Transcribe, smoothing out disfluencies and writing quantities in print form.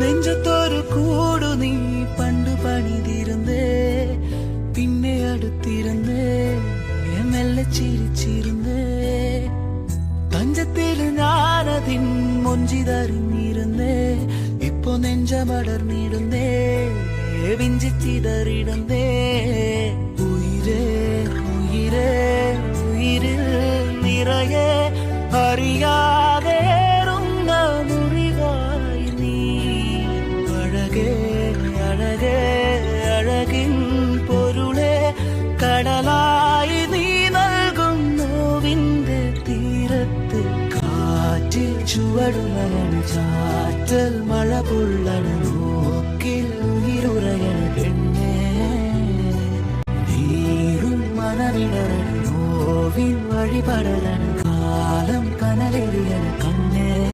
നെഞ്ചത്തൊരു കൂടു നീ പണ്ട് പണിതിരുന്നേ, പിന്നെ അടുത്തിരുന്നേ, മെല്ലെ ചിരിച്ചിരുന്നേ. തഞ്ചത്തിൽ ഞാനതിൻ മൊഞ്ചിതറിഞ്ഞിരുന്നേ, ഇപ്പൊ നെഞ്ചമടർന്നിടുന്നേ, വിഞ്ചിച്ചിതറിടുന്നേ. ഉയിരേ ഉയിരേ ഉയിരിൽ നിറയെ അറിയാതേറുന്ന മുറിവായി നീ. അഴകേ അഴകേ അഴകിൻ പൊരുളെ കടലായി നീ നൽകും നോവിന്റെ തീരത്ത്. കാറ്റിൽ ചുവടുമലൻ ചാറ്റൽ മഴ പൊള്ളണ നോക്കിൽ ഉയിരുറയണ പെണ്ണേ. നീറും മനവിടറൻ നോവിൻ വഴിപടലൻ കാലം കനലെറിയൻ